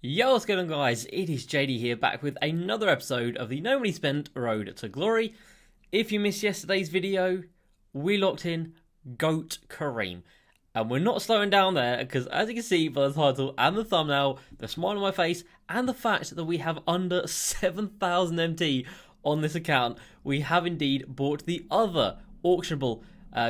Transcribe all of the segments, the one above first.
Yo, what's going on guys? It is JD here, back with another episode of the No Money Spent Road to Glory. If you missed yesterday's video, we locked in GOAT Kareem. And we're not slowing down there, because as you can see by the title and the thumbnail, the smile on my face, and the fact that we have under 7,000 MT on this account, we have indeed bought the other auctionable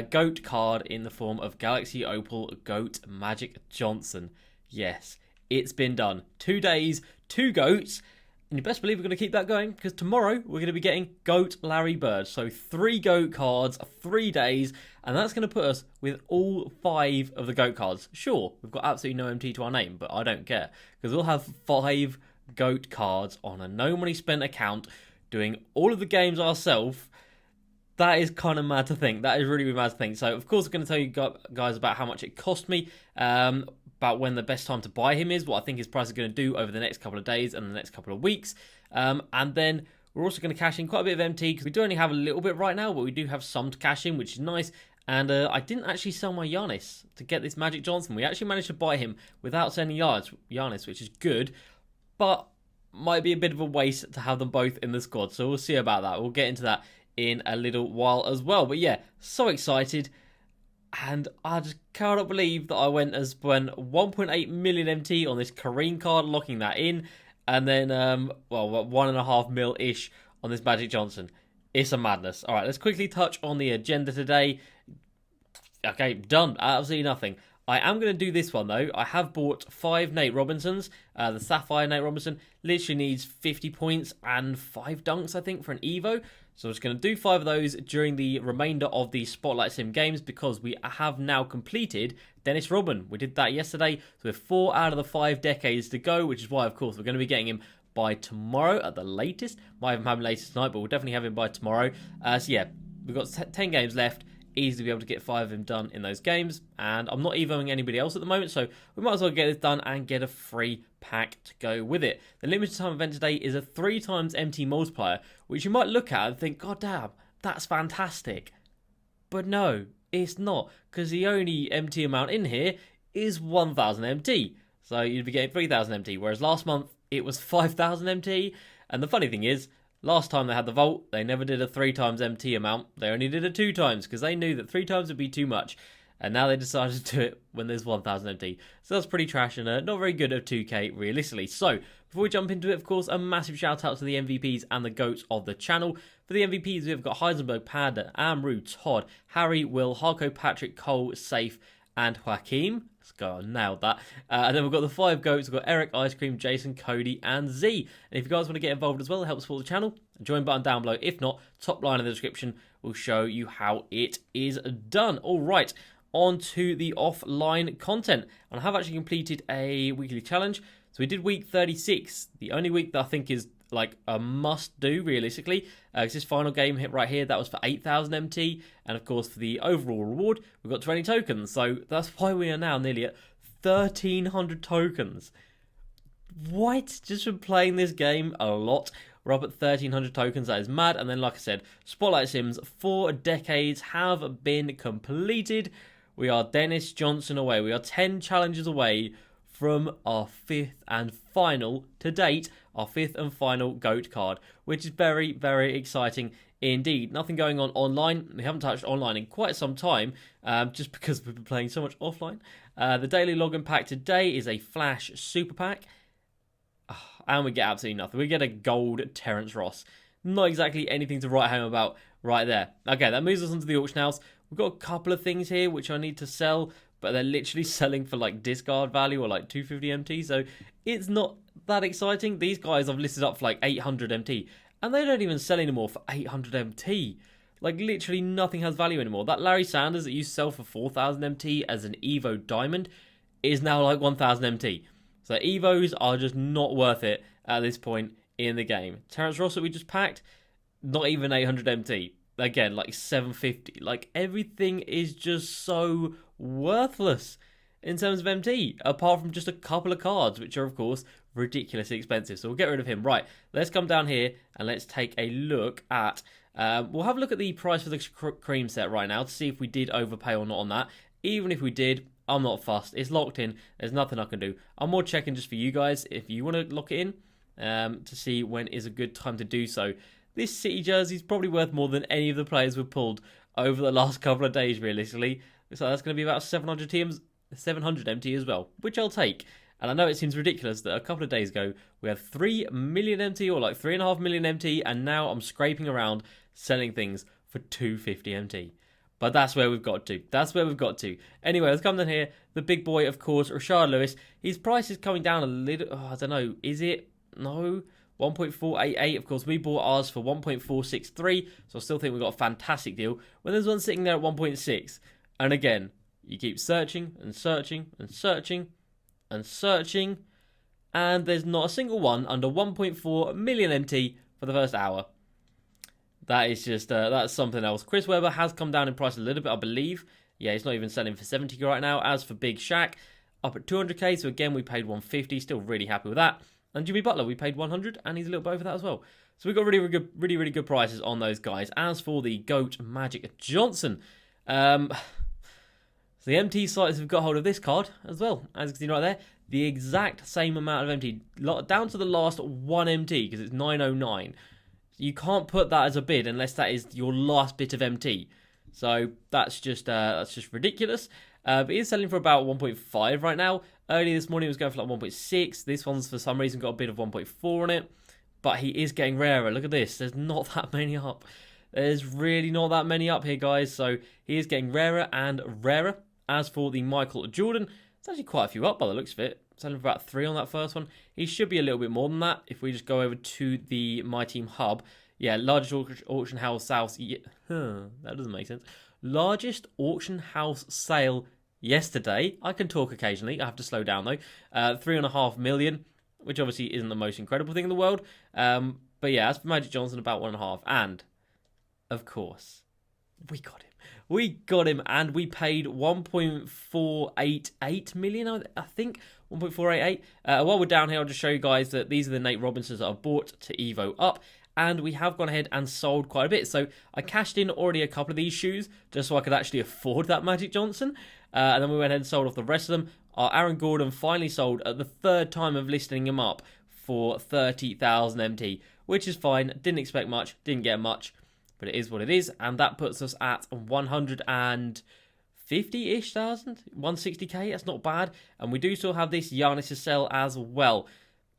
GOAT card in the form of Galaxy Opal GOAT Magic Johnson. Yes, it's been done. 2 days, 2 GOATs, and you best believe we're going to keep that going, because tomorrow we're going to be getting GOAT Larry Bird. So 3 GOAT cards, 3 days, and that's going to put us with all 5 of the GOAT cards. Sure, we've got absolutely no MT to our name, but I don't care, because we'll have 5 GOAT cards on a no money spent account, doing all of the games ourselves. That is kind of mad to think. That is really, really mad to think. So, of course, I'm going to tell you guys about how much it cost me, about when the best time to buy him is, what I think his price is going to do over the next couple of days and the next couple of weeks. And then we're also going to cash in quite a bit of MT, because we do only have a little bit right now, but we do have some to cash in, which is nice. And I didn't actually sell my Giannis to get this Magic Johnson. We actually managed to buy him without selling Giannis, which is good, but might be a bit of a waste to have them both in the squad. So we'll see about that. We'll get into that in a little while as well. But yeah, so excited. And I just cannot believe that I went and spent 1.8 million MT on this Kareem card, locking that in. And then, well, 1.5 mil-ish on this Magic Johnson. It's a madness. All right, let's quickly touch on the agenda today. Okay, done. Absolutely nothing. I am going to do this one, though. I have bought 5 Nate Robinsons. The Sapphire Nate Robinson literally needs 50 points and 5 dunks, I think, for an Evo. So I'm just going to do 5 of those during the remainder of the Spotlight Sim games, because we have now completed Dennis Rodman. We did that yesterday, so we have 4 out of the 5 decades to go, which is why, of course, we're going to be getting him by tomorrow at the latest. Might even have him later tonight, but we'll definitely have him by tomorrow. So yeah, we've got 10 games left. Easily be able to get 5 of him done in those games, and I'm not evoing anybody else at the moment, so we might as well get this done and get a free pack to go with it. The limited time event today is a 3 times MT multiplier, which you might look at and think, god damn, that's fantastic. But no, it's not, because the only MT amount in here is 1,000 MT, so you'd be getting 3,000 MT, whereas last month it was 5,000 MT. And the funny thing is, last time they had the vault, they never did a 3 times MT amount. They only did a 2 times, because they knew that 3 times would be too much. And now they decided to do it when there's 1,000 MT. So that's pretty trash and not very good at 2K, realistically. So, before we jump into it, of course, a massive shout out to the MVPs and the GOATs of the channel. For the MVPs, we've got Heisenberg, Panda, Amru, Todd, Harry, Will, Harko, Patrick, Cole, Safe, and Joaquim. Let's go, nailed that. And then we've got the 5 GOATs. We've got Eric, Ice Cream, Jason, Cody, and Z. And if you guys want to get involved as well, help support the channel, join button down below. If not, top line in the description will show you how it is done. All right, on to the offline content. And I have actually completed a weekly challenge. So we did week 36, the only week that I think is like a must do realistically, because this final game hit right here, that was for 8,000 MT, and of course for the overall reward we've got 20 tokens, so that's why we are now nearly at 1,300 tokens. What? Just from playing this game a lot, we're up at 1,300 tokens. That is mad. And then, like I said, Spotlight Sims 4 decades have been completed. We are Dennis Johnson away. We are 10 challenges away from our 5th and final, to date, our 5th and final GOAT card, which is very, very exciting indeed. Nothing going on online. We haven't touched online in quite some time, just because we've been playing so much offline. The daily login pack today is a Flash Super Pack, and we get absolutely nothing. We get a gold Terrence Ross. Not exactly anything to write home about right there. Okay, that moves us on to the auction house. We've got a couple of things here which I need to sell, but they're literally selling for like discard value or like 250 MT, so it's not that exciting. These guys I've listed up for like 800 MT, and they don't even sell anymore for 800 MT. Like, literally nothing has value anymore. That Larry Sanders that used to sell for 4,000 MT as an Evo Diamond is now like 1,000 MT. So Evos are just not worth it at this point in the game. Terrence Ross that we just packed, not even 800 MT. Again, like 750. Like, everything is just so worthless in terms of MT, apart from just a couple of cards, which are, of course, ridiculously expensive. So we'll get rid of him. Right, let's come down here and let's take a look at... we'll have a look at the price for the cream set right now to see if we did overpay or not on that. Even if we did, I'm not fussed. It's locked in. There's nothing I can do. I'm more checking just for you guys if you want to lock it in to see when is a good time to do so. This City jersey is probably worth more than any of the players we've pulled over the last couple of days, realistically. So that's going to be about 700 MT as well, which I'll take. And I know it seems ridiculous that a couple of days ago we had 3 million MT or like 3.5 million MT, and now I'm scraping around selling things for 250 MT. But that's where we've got to. That's where we've got to. Anyway, let's come down here. The big boy, of course, Rashard Lewis. His price is coming down a little. Oh, I don't know. Is it? No. 1.488. Of course, we bought ours for 1.463. So I still think we got a fantastic deal. When there's one sitting there at 1.6. And again, you keep searching and searching and searching and searching. And there's not a single one under 1.4 million MT for the first hour. That is just, that's something else. Chris Webber has come down in price a little bit, I believe. Yeah, he's not even selling for 70k right now. As for Big Shaq, up at 200k. So again, we paid 150. Still really happy with that. And Jimmy Butler, we paid 100, and he's a little bit over that as well. So we've got really good prices on those guys. As for the GOAT Magic Johnson, so the MT sites have got hold of this card as well. As you can see right there, the exact same amount of MT, down to the last 1 MT, because it's 909. You can't put that as a bid unless that is your last bit of MT. So that's just ridiculous. But it is selling for about 1.5 right now. Earlier this morning it was going for like 1.6. This one's for some reason got a bid of 1.4 on it. But he is getting rarer. Look at this. There's not that many up. There's really not that many up here, guys. So he is getting rarer and rarer. As for the Michael Jordan, it's actually quite a few up by the looks of it. Selling for about 3 on that first one. He should be a little bit more than that if we just go over to the Myteam hub. Yeah, largest auction house sales. That doesn't make sense. Largest auction house sale yesterday. I can talk occasionally. I have to slow down though. 3.5 million, which obviously isn't the most incredible thing in the world. But yeah, as for Magic Johnson, about 1.5. And of course, we got him. We got him, and we paid 1.488 million, I think. 1.488. While we're down here, I'll just show you guys that these are the Nate Robinsons that I've bought to Evo up. And we have gone ahead and sold quite a bit. So I cashed in already a couple of these shoes just so I could actually afford that Magic Johnson. And then we went ahead and sold off the rest of them. Our Aaron Gordon finally sold at the 3rd time of listing him up for 30,000 MT, which is fine. Didn't expect much, didn't get much, but it is what it is. And that puts us at 150-ish thousand, 160k. That's not bad. And we do still have this Giannis to sell as well.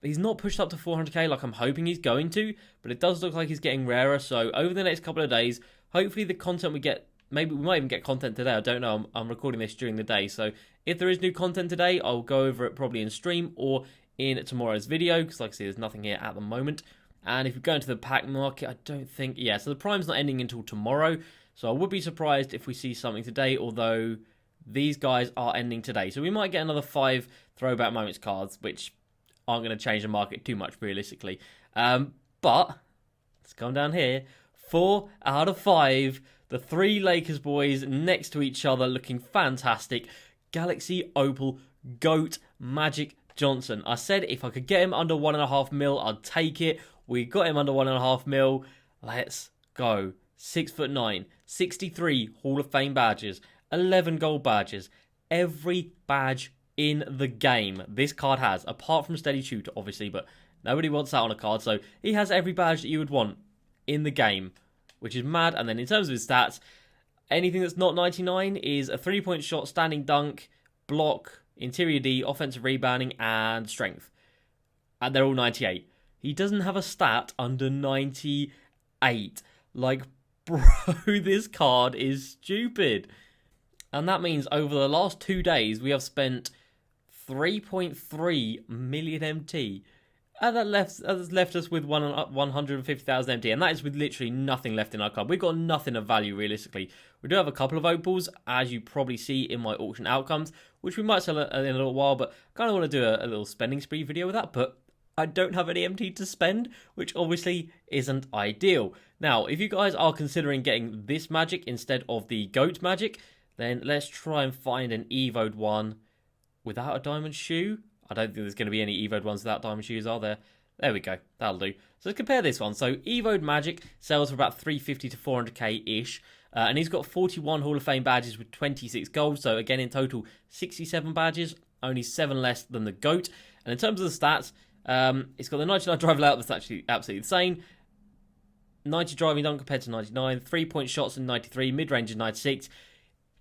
He's not pushed up to 400k like I'm hoping he's going to, but it does look like he's getting rarer. So over the next couple of days, hopefully the content we get, maybe we might even get content today. I don't know. I'm recording this during the day. So if there is new content today, I'll go over it probably in stream or in tomorrow's video, because like I see, there's nothing here at the moment. And if we go into the pack market, I don't think, yeah, so the Prime's not ending until tomorrow. So I would be surprised if we see something today, although these guys are ending today. So we might get another 5 Throwback Moments cards, which aren't going to change the market too much realistically. But let's come down here. 4 out of 5. The 3 Lakers boys next to each other looking fantastic. Galaxy Opal GOAT Magic Johnson. I said if I could get him under 1.5 mil, I'd take it. We got him under 1.5 mil. Let's go. 6'9", 63 Hall of Fame badges, 11 gold badges. Every badge in the game this card has, apart from Steady Shooter, obviously, but nobody wants that on a card, so he has every badge that you would want in the game, which is mad. And then in terms of his stats, anything that's not 99 is a 3-point shot, standing dunk, block, interior D, offensive rebounding, and strength. And they're all 98. He doesn't have a stat under 98. Like, bro, this card is stupid. And that means over the last 2 days, we have spent 3.3 million MT. And that left us with 150,000 MT. And that is with literally nothing left in our club. We've got nothing of value, realistically. We do have a couple of opals, as you probably see in my auction outcomes, which we might sell in a little while. But I kind of want to do a little spending spree video with that. But I don't have any MT to spend, which obviously isn't ideal. Now, if you guys are considering getting this magic instead of the GOAT magic, then let's try and find an Evo'd one without a diamond shoe. I don't think there's going to be any Evo'd ones without diamond shoes, are there? There we go. That'll do. So let's compare this one. So Evo'd magic sells for about 350 to 400k-ish. And he's got 41 Hall of Fame badges with 26 gold. So again, in total, 67 badges, only 7 less than the GOAT. And in terms of the stats, it's got the 99 drive layout that's actually absolutely insane. 90 driving dunk compared to 99. 3-point shots in 93. Mid-range in 96.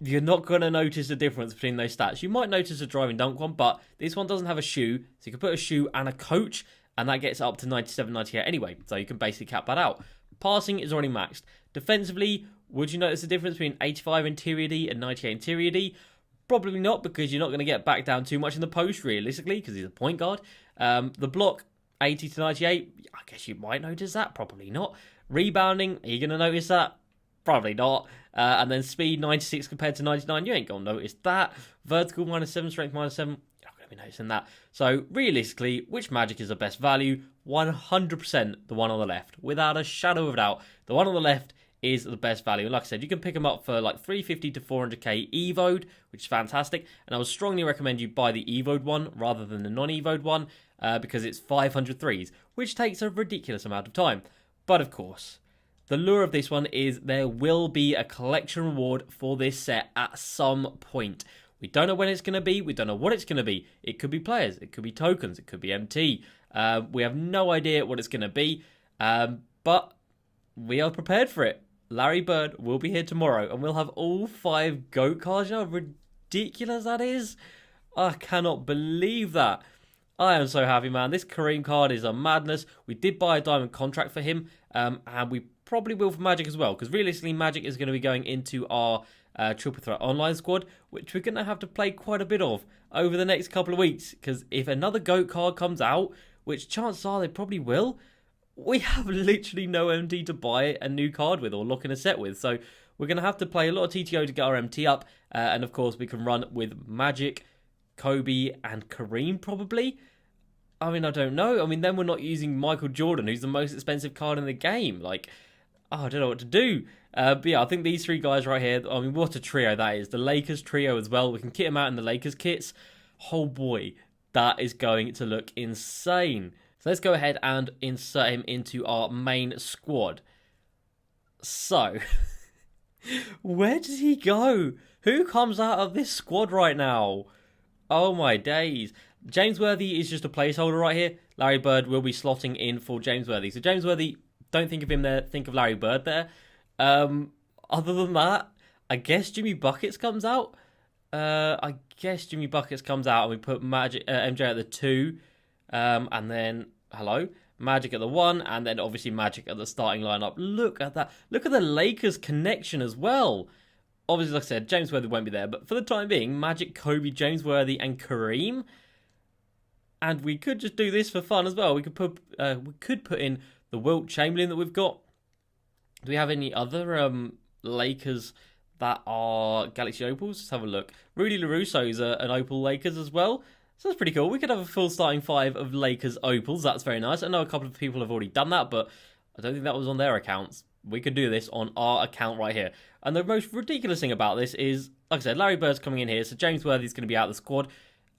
You're not going to notice a difference between those stats. You might notice a driving dunk one, but this one doesn't have a shoe. So you can put a shoe and a coach, and that gets up to 97, 98 anyway. So you can basically cap that out. Passing is already maxed. Defensively, would you notice a difference between 85 interior D and 98 interior D? Probably not, because you're not going to get back down too much in the post, realistically, because he's a point guard. The block, 80 to 98, I guess you might notice that. Probably not. Rebounding, are you going to notice that? Probably not. And then speed, 96 compared to 99, you ain't going to notice that. Vertical, -7, strength, -7, you're not going to be noticing that. So, realistically, which Magic is the best value? 100% the one on the left. Without a shadow of a doubt, the one on the left is the best value. And like I said, you can pick them up for like 350 to 400k EVO'd, which is fantastic. And I would strongly recommend you buy the EVO'd one rather than the non-EVO'd one, because it's 500 threes, which takes a ridiculous amount of time. But of course, the lure of this one is there will be a collection reward for this set at some point. We don't know when it's going to be. We don't know what it's going to be. It could be players. It could be tokens. It could be MT. We have no idea what it's going to be. But we are prepared for it. Larry Bird will be here tomorrow, and we'll have all 5 GOAT cards. You know how ridiculous that is? I cannot believe that. I am so happy, man. This Kareem card is a madness. We did buy a diamond contract for him, and we probably will for Magic as well, because realistically, Magic is going to be going into our Triple Threat Online squad, which we're going to have to play quite a bit of over the next couple of weeks, because if another GOAT card comes out, which chances are they probably will, we have literally no MT to buy a new card with or lock in a set with. So we're going to have to play a lot of TTO to get our MT up. And of course, we can run with Magic, Kobe, and Kareem probably. I mean, I don't know. I mean, then we're not using Michael Jordan, who's the most expensive card in the game. Like, I don't know what to do. But yeah, I think these 3 guys right here, I mean, what a trio that is. The Lakers trio as well. We can kit them out in the Lakers kits. Oh boy, that is going to look insane. So let's go ahead and insert him into our main squad. So, where does he go? Who comes out of this squad right now? Oh my days. James Worthy is just a placeholder right here. Larry Bird will be slotting in for James Worthy. So James Worthy, don't think of him there, think of Larry Bird there. Other than that, I guess Jimmy Buckets comes out. And we put Magic, MJ at the 2. And then, Magic at the 1, and then obviously Magic at the starting lineup. Look at that. Look at the Lakers connection as well. Obviously, like I said, James Worthy won't be there, but for the time being, Magic, Kobe, James Worthy, and Kareem. And we could just do this for fun as well. We could put in the Wilt Chamberlain that we've got. Do we have any other Lakers that are Galaxy Opals? Let's have a look. Rudy LaRusso is an Opal Lakers as well. So that's pretty cool. We could have a full starting 5 of Lakers Opals. That's very nice. I know a couple of people have already done that, but I don't think that was on their accounts. We could do this on our account right here. And the most ridiculous thing about this is, like I said, Larry Bird's coming in here, so James Worthy's going to be out of the squad.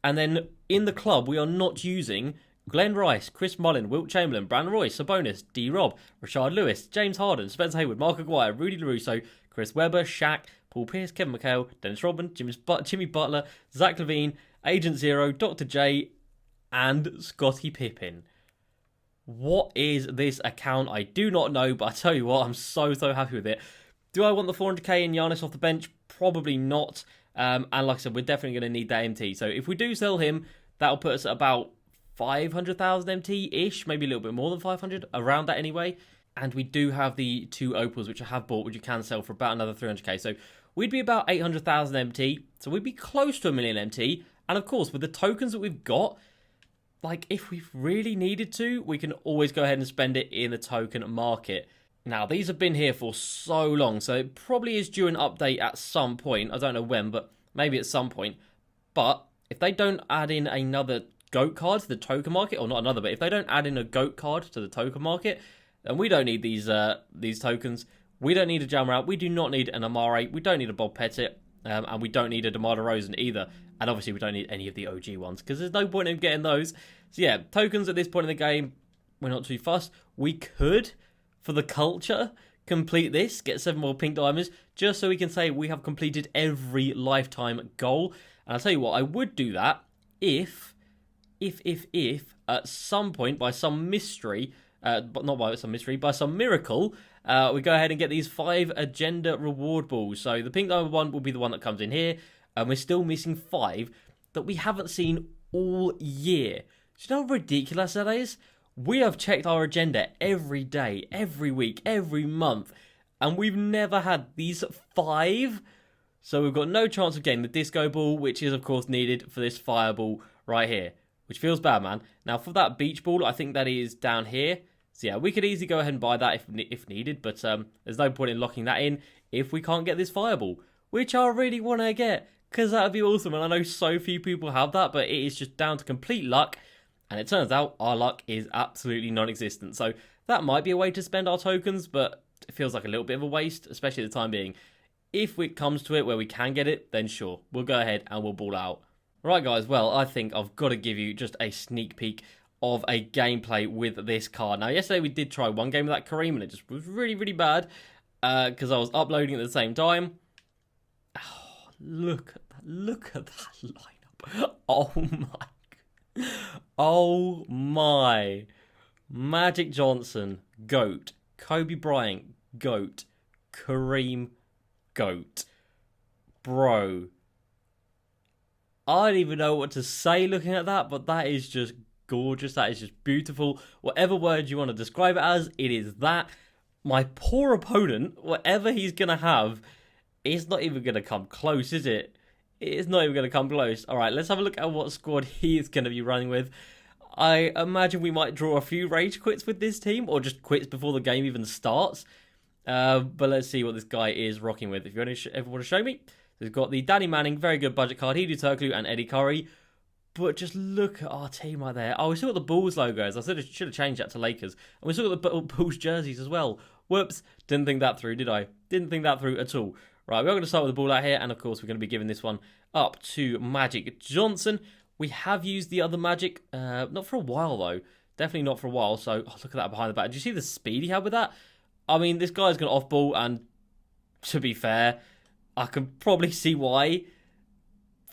And then in the club, we are not using Glenn Rice, Chris Mullin, Wilt Chamberlain, Brandon Roy, Sabonis, D-Rob, Rashard Lewis, James Harden, Spencer Haywood, Mark Aguirre, Rudy LaRusso, Chris Webber, Shaq, Paul Pierce, Kevin McHale, Dennis Rodman, Jimmy Butler, Zach LaVine, Agent Zero, Dr. J, and Scottie Pippen. What is this account? I do not know, but I tell you what, I'm so happy with it. Do I want the 400k in Giannis off the bench? Probably not. And like I said, we're definitely going to need that MT. So if we do sell him, that'll put us at about 500,000 MT-ish, maybe a little bit more than 500, around that anyway. And we do have the 2 Opals, which I have bought, which you can sell for about another 300k. So we'd be about 800,000 MT. So we'd be close to 1 million MT. And of course, with the tokens that we've got, like, if we really needed to, we can always go ahead and spend it in the token market. Now, these have been here for so long, so it probably is due an update at some point. I don't know when, but maybe at some point. But if they don't add in another GOAT card to the token market, or not another, but if they don't add in a GOAT card to the token market, then we don't need these tokens. We don't need a Jammer we do not need an Amare, we don't need a Bob Pettit, and we don't need a DeMar DeRozan either. And obviously we don't need any of the OG ones, because there's no point in getting those. So yeah, tokens at this point in the game, we're not too fussed. We could, for the culture, complete this, get 7 more pink diamonds, just so we can say we have completed every lifetime goal. And I'll tell you what, I would do that if at some point, by some mystery, but not by some mystery, by some miracle, we go ahead and get these 5 agenda reward balls. So the pink diamond one will be the one that comes in here, and we're still missing 5 that we haven't seen all year. Do you know how ridiculous that is? We have checked our agenda every day, every week, every month, and we've never had these 5. So we've got no chance of getting the disco ball, which is of course needed for this fireball right here, which feels bad, man. Now for that beach ball, I think that is down here. So yeah, we could easily go ahead and buy that if needed, but there's no point in locking that in if we can't get this fireball, which I really want to get, because that would be awesome. And I know so few people have that, but it is just down to complete luck. And it turns out our luck is absolutely non-existent. So that might be a way to spend our tokens, but it feels like a little bit of a waste, especially at the time being. If it comes to it where we can get it, then sure, we'll go ahead and we'll ball out. Right, guys, well, I think I've got to give you just a sneak peek of a gameplay with this card. Now, yesterday we did try one game with that Kareem, and it just was really, really bad because I was uploading at the same time. Oh, look at that lineup. Oh, my. Oh my. Magic Johnson, GOAT. Kobe Bryant, GOAT. Kareem, GOAT. Bro. I don't even know what to say looking at that, but that is just gorgeous. That is just beautiful. Whatever word you want to describe it as, it is that. My poor opponent, whatever he's going to have, it's not even going to come close, is it? It's not even going to come close. All right, let's have a look at what squad he is going to be running with. I imagine we might draw a few rage quits with this team, or just quits before the game even starts. But let's see what this guy is rocking with. If you ever want to show me, we've got the Danny Manning, very good budget card, Hedo Turkoglu and Eddie Curry. But just look at our team right there. Oh, we still got the Bulls logos. I should have changed that to Lakers. And we still got the Bulls jerseys as well. Whoops, didn't think that through, did I? Didn't think that through at all. Right, we're going to start with the ball out here, and of course we're going to be giving this one up to Magic Johnson. We have used the other Magic, not for a while though. Definitely not for a while, so look at that behind the back. Did you see the speed he had with that? I mean, this guy's going to off-ball, and to be fair, I can probably see why.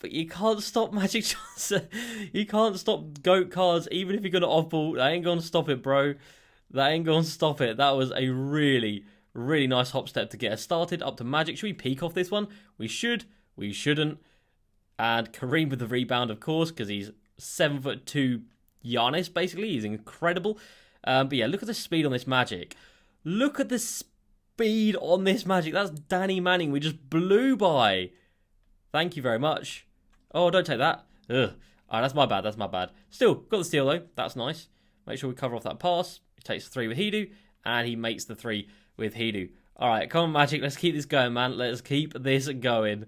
But you can't stop Magic Johnson. You can't stop GOAT cards, even if you're going to off-ball. That ain't going to stop it, bro. That ain't going to stop it. That was a really nice hop step to get us started. Up to Magic. Should we peek off this one? We should. We shouldn't. And Kareem with the rebound, of course, because he's 7'2" Giannis, basically. He's incredible. But yeah, look at the speed on this Magic. Look at the speed on this Magic. That's Danny Manning. We just blew by. Thank you very much. Oh, don't take that. Ugh. Alright, that's my bad. That's my bad. Still, got the steal, though. That's nice. Make sure we cover off that pass. He takes the 3 with Hedo. And he makes the 3 with Hedo. Alright, come on, Magic. Let's keep this going, man. Let's keep this going.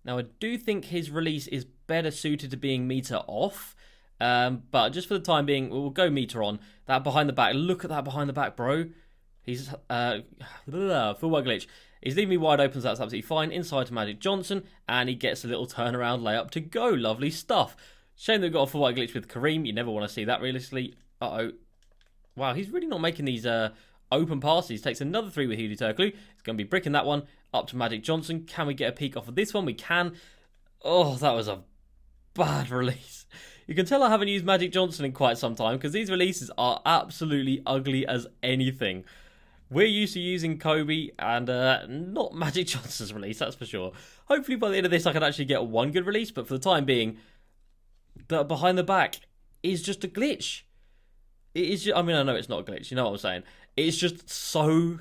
Now, I do think his release is better suited to being meter off. But just for the time being, we'll go meter on. That behind the back. Look at that behind the back, bro. He's full work glitch. He's leaving me wide open, so that's absolutely fine. Inside to Magic Johnson, and he gets a little turnaround layup to go. Lovely stuff. Shame they've got a full white glitch with Kareem. You never want to see that, realistically. Uh-oh. Wow, he's really not making these open passes. Takes another 3 with Hedo Turkoglu. He's going to be bricking that one up to Magic Johnson. Can we get a peek off of this one? We can. Oh, that was a bad release. You can tell I haven't used Magic Johnson in quite some time, because these releases are absolutely ugly as anything. We're used to using Kobe and not Magic Johnson's release, that's for sure. Hopefully by the end of this I can actually get one good release, but for the time being, the behind the back is just a glitch. It is just, I mean, I know it's not a glitch, you know what I'm saying. It's just so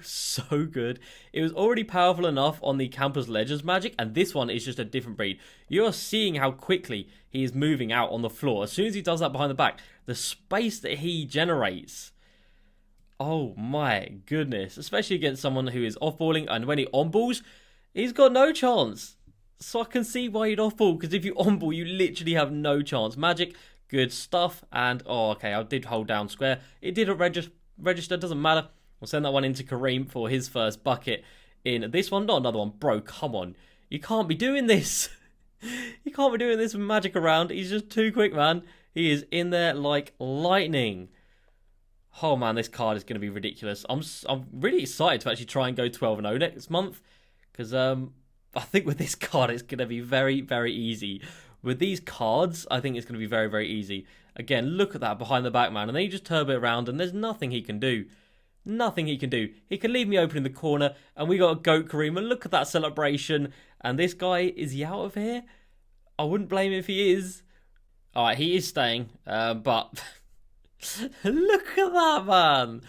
good. It was already powerful enough on the Campus Legends Magic, and this one is just a different breed. You're seeing how quickly he is moving out on the floor. As soon as he does that behind the back, the space that he generates... Oh my goodness, especially against someone who is off-balling, and when he on-balls, he's got no chance. So I can see why he'd off-ball, because if you on-ball, you literally have no chance. Magic, good stuff, and oh, okay, I did hold down square. It didn't register, doesn't matter. We'll send that one into Kareem for his first bucket in this one. Not another one, bro, come on. You can't be doing this. You can't be doing this with Magic around. He's just too quick, man. He is in there like lightning. Oh man, this card is going to be ridiculous. I'm really excited to actually try and go 12-0 next month, because I think with this card it's going to be very, very easy. With these cards, I think it's going to be very, very easy. Again, look at that behind the back, man, and then you just turbo it around, and there's nothing he can do. Nothing he can do. He can leave me open in the corner, and we got a Goat Kareem, and look at that celebration. And this guy, is he out of here? I wouldn't blame him if he is. Alright, he is staying, but look at that, man.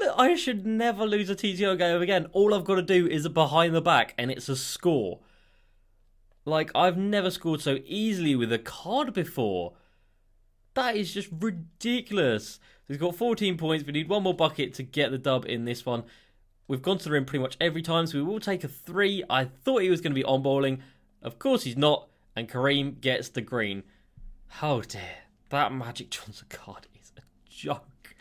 Look, I should never lose a TTO game again. All I've got to do is a behind the back, and it's a score. Like, I've never scored so easily with a card before. That is just ridiculous. He's got 14 points. We need one more bucket to get the dub in this one. We've gone to the rim pretty much every time, so we will take a 3. I thought he was going to be on bowling. Of course he's not, and Kareem gets the green. Oh dear, that Magic Johnson card is a joke.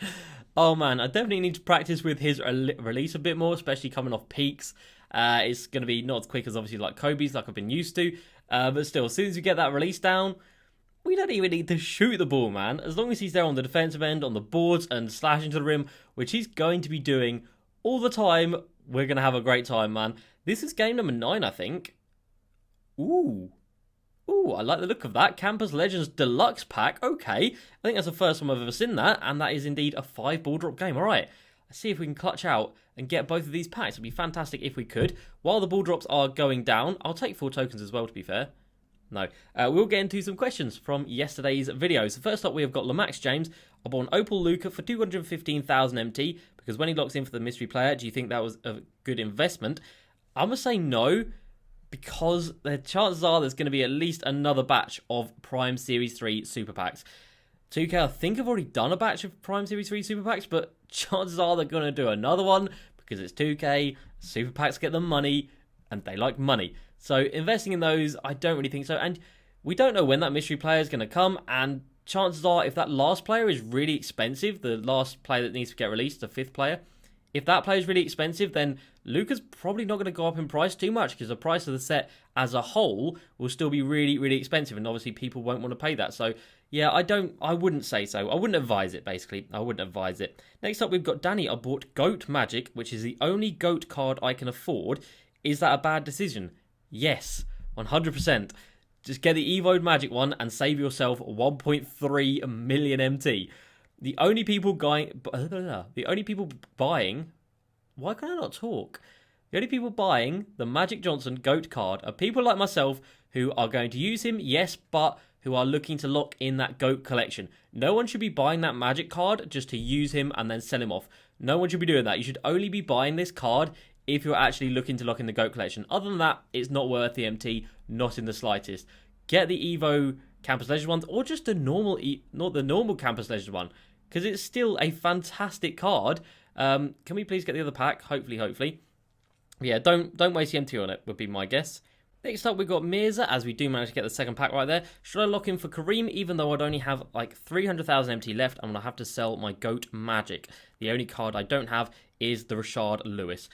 Oh man, I definitely need to practice with his release a bit more, especially coming off peaks. It's going to be not as quick as obviously like Kobe's, like I've been used to. But still, as soon as we get that release down, we don't even need to shoot the ball, man. As long as he's there on the defensive end, on the boards, and slashing to the rim, which he's going to be doing all the time, we're going to have a great time, man. This is game number 9, I think. Ooh, I like the look of that. Campus Legends Deluxe Pack. Okay, I think that's the first time I've ever seen that, and that is indeed a 5 ball drop game. All right, let's see if we can clutch out and get both of these packs. It'd be fantastic if we could. While the ball drops are going down, I'll take 4 tokens as well, to be fair. No. We'll get into some questions from yesterday's video. So first up, we have got Lamax James. I bought an Opal Luca for 215,000 MT, because when he locks in for the mystery player, do you think that was a good investment? I'm going to say no, because the chances are there's going to be at least another batch of Prime Series 3 Super Packs. 2K, I think I've already done a batch of Prime Series 3 Super Packs, but chances are they're going to do another one, because it's 2K, Super Packs get the money, and they like money. So investing in those, I don't really think so. And we don't know when that mystery player is going to come, and chances are if that last player is really expensive, the last player that needs to get released, the 5th player, if that player is really expensive, then Luca's probably not going to go up in price too much, because the price of the set as a whole will still be really, really expensive, and obviously people won't want to pay that. So yeah, I wouldn't say so. I wouldn't advise it, basically. I wouldn't advise it. Next up, we've got Danny. I bought Goat Magic, which is the only Goat card I can afford. Is that a bad decision? Yes, 100%. Just get the Evoed Magic one and save yourself 1.3 million MT. The only people buying... Why can I not talk? The only people buying the Magic Johnson Goat card are people like myself who are going to use him, yes, but who are looking to lock in that Goat collection. No one should be buying that Magic card just to use him and then sell him off. No one should be doing that. You should only be buying this card if you're actually looking to lock in the Goat collection. Other than that, it's not worth the MT, not in the slightest. Get the Evo Campus Legends ones, or just the normal, not the normal Campus Legends one, because it's still a fantastic card. Can we please get the other pack? Hopefully. Yeah, don't waste the MT on it, would be my guess. Next up, we've got Mirza, as we do manage to get the second pack right there. Should I lock in for Kareem? Even though I'd only have like 300,000 MT left, I'm going to have to sell my Goat Magic. The only card I don't have is the Rashard Lewis.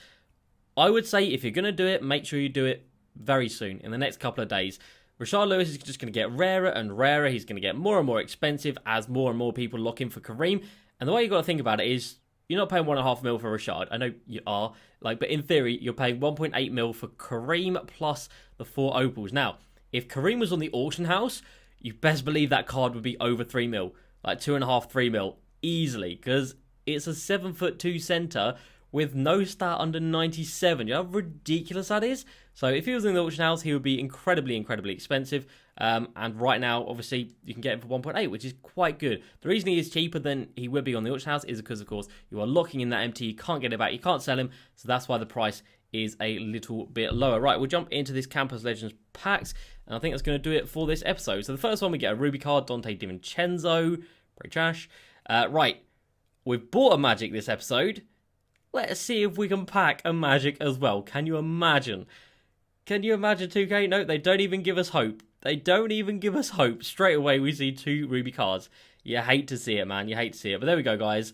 I would say if you're going to do it, make sure you do it very soon, in the next couple of days. Rashard Lewis is just going to get rarer and rarer. He's going to get more and more expensive as more and more people lock in for Kareem. And the way you got to think about it is, you're not paying 1.5 mil for Rashard. I know you are, but in theory, you're paying 1.8 mil for Kareem plus the 4 Opals. Now, if Kareem was on the auction house, you best believe that card would be over 3 mil, like 2.5, 3 mil, easily, because it's a 7'2" center with no stat under 97. You know how ridiculous that is? So if he was in the auction house, he would be incredibly, incredibly expensive. And right now, obviously, you can get him for 1.8, which is quite good. The reason he is cheaper than he would be on the auction house is because, of course, you are locking in that MT. You can't get it back. You can't sell him. So that's why the price is a little bit lower. Right, we'll jump into this Campus Legends packs. And I think that's going to do it for this episode. So the first one, we get a Ruby card, Dante DiVincenzo. Pretty trash. Right, we've bought a Magic this episode. Let's see if we can pack a Magic as well. Can you imagine? Can you imagine 2K? No, they don't even give us hope. They don't even give us hope. Straight away, we see 2 Ruby cards. You hate to see it, man. You hate to see it. But there we go, guys.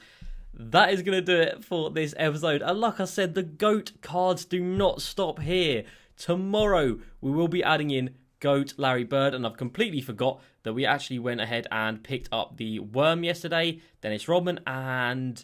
That is going to do it for this episode. And like I said, the GOAT cards do not stop here. Tomorrow, we will be adding in GOAT Larry Bird. And I've completely forgot that we actually went ahead and picked up the Worm yesterday, Dennis Rodman, and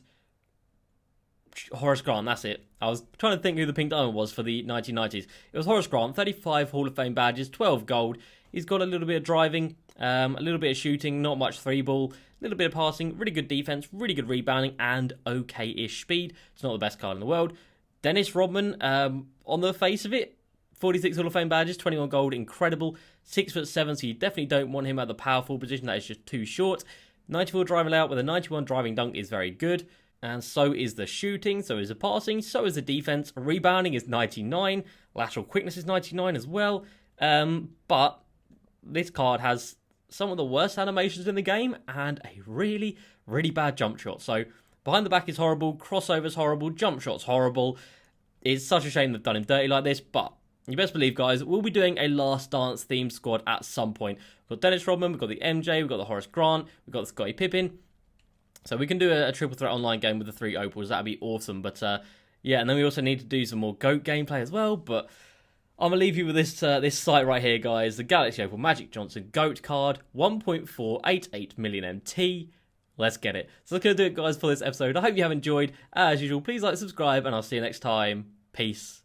Horace Grant, that's it. I was trying to think who the pink diamond was for the 1990s. It was Horace Grant, 35 Hall of Fame badges, 12 gold. He's got a little bit of driving, a little bit of shooting, not much three ball, a little bit of passing, really good defense, really good rebounding, and okay-ish speed. It's not the best card in the world. Dennis Rodman, on the face of it, 46 Hall of Fame badges, 21 gold, incredible. 6'7", so you definitely don't want him at the power forward position. That is just too short. 94 driving layout with a 91 driving dunk is very good. And so is the shooting, so is the passing, so is the defense. Rebounding is 99. Lateral quickness is 99 as well. But this card has some of the worst animations in the game and a really, really bad jump shot. So behind the back is horrible, crossover's horrible, jump shot's horrible. It's such a shame they've done him dirty like this, but you best believe, guys, we'll be doing a Last Dance themed squad at some point. We've got Dennis Rodman, we've got the MJ, we've got the Horace Grant, we've got the Scottie Pippen. So we can do a triple threat online game with the 3 Opals. That'd be awesome. But yeah, and then we also need to do some more GOAT gameplay as well. But I'm going to leave you with this this site right here, guys. The Galaxy Opal Magic Johnson GOAT card, 1.488 million MT. Let's get it. So that's going to do it, guys, for this episode. I hope you have enjoyed. As usual, please like, subscribe, and I'll see you next time. Peace.